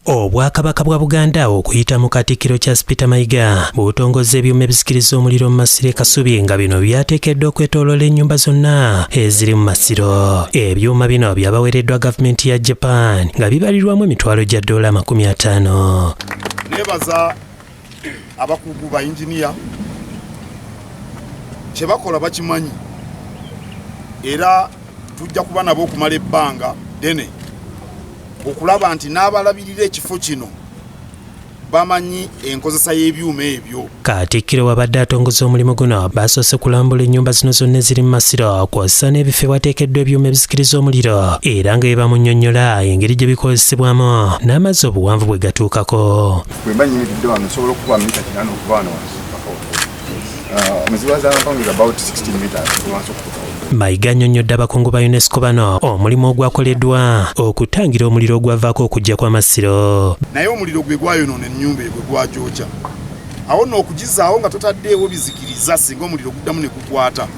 Obwakabaka bwa Buganda okuyita mu Katikkiro Charles Peter Mayiga butongoza ebyuma ebizikiriza omuliro mu Masiro Kasubi nga bino byateekeddwa okwetooloola ennyumba zonna eziri mu Masiro. Ebyuma bino byabaweereddwa gavumenti ya Japan nga bibalirwamu emitwalo gya $50. Nebaza abakugu ba injiniya kye bakola bakimanyi era tujja kuba nabo okumala ebbanga ddene okulaba nti n'abalabirira ekifo kino bamanyi enkozesa y'ebyuma ebyo. Katikkiro wabadde atongoza omulimu guno basoose kulambula ennyumba zino zonna eziri mu Masiro kw'ossa n'ebifo ewateekeddwa ebyuma ebizikiriza omuliro era nga bamunnyonnyola engeri gye bikozesebwamu n'amazzi obuwanvu bwe gatuukako. Bwe mba nnyimiridde wano nsobola okuba mita 8 okuva wano wansi. About 16 meters. Mayiga annyonnyodde abakungu ba UNESCO bano omulimu ogwakoleddwa okutangira omuliro ogwavaako okujja kwa Masiro. Naye omuliro gwe gwayonoona ennyumba gwe gwagyokya. Awo nno okugizaawo nga totaddeewo bizikiriza singa omuliro guddamu ne gukwata.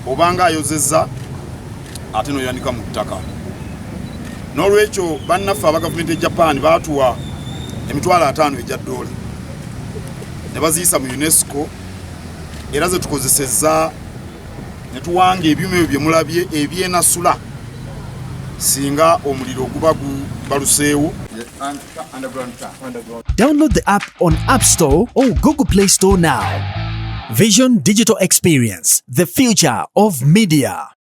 Obanga ayozezza ate n'oyanika mu ttaka. N'olwekyo bannaffe aba gavumenti ya Japan baatuwa emitwalo 5 egya $. Ne baziyisa mu UNESCO era ze tukozesezza ne tuwanga ebyuma ebyo bye mulabye ebyenasula singa omuliro guba baluseewo. Download the app on App Store or Google Play Store now. Vision Digital Experience, the future of media.